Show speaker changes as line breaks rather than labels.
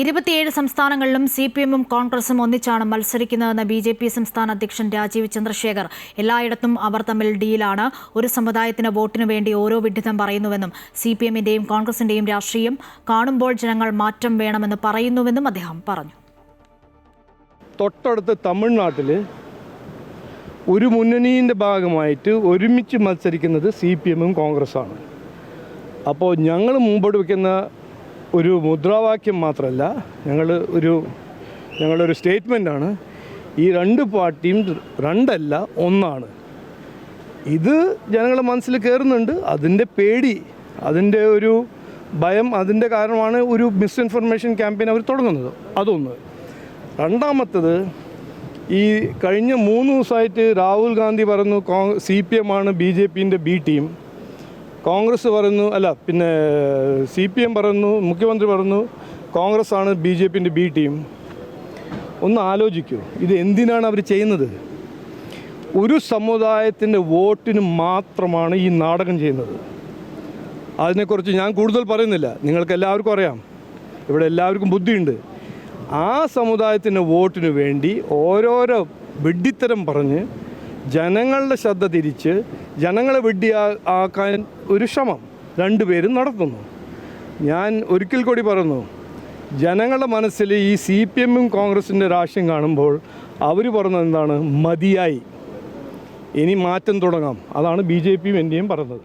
27 സംസ്ഥാനങ്ങളിലും CPM-ഉം കോൺഗ്രസും ഒന്നിച്ചാണ് മത്സരിക്കുന്നതെന്ന് BJP സംസ്ഥാന അധ്യക്ഷൻ രാജീവ് ചന്ദ്രശേഖർ. എല്ലായിടത്തും അവർ തമ്മിൽ ഡീലാണ്. ഒരു സമുദായത്തിന് വോട്ടിനു വേണ്ടി ഓരോ വിഡ്ഢിത്തം പറയുന്നുവെന്നും CPM-ന്റെയും കോൺഗ്രസിന്റെയും രാഷ്ട്രീയം കാണുമ്പോൾ ജനങ്ങൾ മാറ്റം വേണമെന്ന് പറയുന്നുവെന്നും അദ്ദേഹം പറഞ്ഞു.
തൊട്ടടുത്ത തമിഴ്നാട്ടിൽ ഒരു മുന്നണിയുടെ ഭാഗമായിട്ട് ഒരുമിച്ച് മത്സരിക്കുന്നത് CPM-ഉം കോൺഗ്രസ്സാണ്. അപ്പോൾ ഞങ്ങൾ മുമ്പോട്ട് വയ്ക്കുന്ന ഒരു മുദ്രാവാക്യം മാത്രമല്ല, ഞങ്ങളൊരു സ്റ്റേറ്റ്മെൻറ്റാണ്. ഈ രണ്ട് പാർട്ടിയും രണ്ടല്ല, ഒന്നാണ്. ഇത് ജനങ്ങളുടെ മനസ്സിൽ കയറുന്നുണ്ട്. അതിൻ്റെ പേടി, അതിൻ്റെ ഒരു ഭയം, അതിൻ്റെ കാരണമാണ് ഒരു മിസ്ഇൻഫർമേഷൻ ക്യാമ്പയിൻ അവർ തുടങ്ങുന്നത്. അതൊന്ന്. രണ്ടാമത്തത്, ഈ കഴിഞ്ഞ 3 ദിവസമായിട്ട് രാഹുൽ ഗാന്ധി പറഞ്ഞു CPM ആണ് BJPൻ്റെ B ടീം, കോൺഗ്രസ് പറയുന്നു, പിന്നെ CPM പറയുന്നു, മുഖ്യമന്ത്രി പറഞ്ഞു കോൺഗ്രസ് ആണ് BJPൻ്റെ B ടീം. ഒന്ന് ആലോചിക്കൂ, ഇത് എന്തിനാണ് അവർ ചെയ്യുന്നത്? ഒരു സമുദായത്തിൻ്റെ വോട്ടിന് മാത്രമാണ് ഈ നാടകം ചെയ്യുന്നത്. അതിനെക്കുറിച്ച് ഞാൻ കൂടുതൽ പറയുന്നില്ല, നിങ്ങൾക്ക് എല്ലാവർക്കും അറിയാം, ഇവിടെ എല്ലാവർക്കും ബുദ്ധിയുണ്ട്. ആ സമുദായത്തിൻ്റെ വോട്ടിന് വേണ്ടി ഓരോരോ വെഡ്ഡിത്തരം പറഞ്ഞ് ജനങ്ങളുടെ ശ്രദ്ധ തിരിച്ച് ജനങ്ങളെ വെഡ്ഡിയാക്കാൻ ഒരു ശ്രമം രണ്ടുപേരും നടത്തുന്നു. ഞാൻ ഒരിക്കൽ കൂടി പറയുന്നു, ജനങ്ങളുടെ മനസ്സിൽ ഈ CPM-ഉം കോൺഗ്രസിൻ്റെ രാഷ്ട്രീയം കാണുമ്പോൾ അവർ പറഞ്ഞത് എന്താണ്? മതിയായി, ഇനി മാറ്റം തുടങ്ങാം. അതാണ് BJPയും NDAയും പറഞ്ഞത്.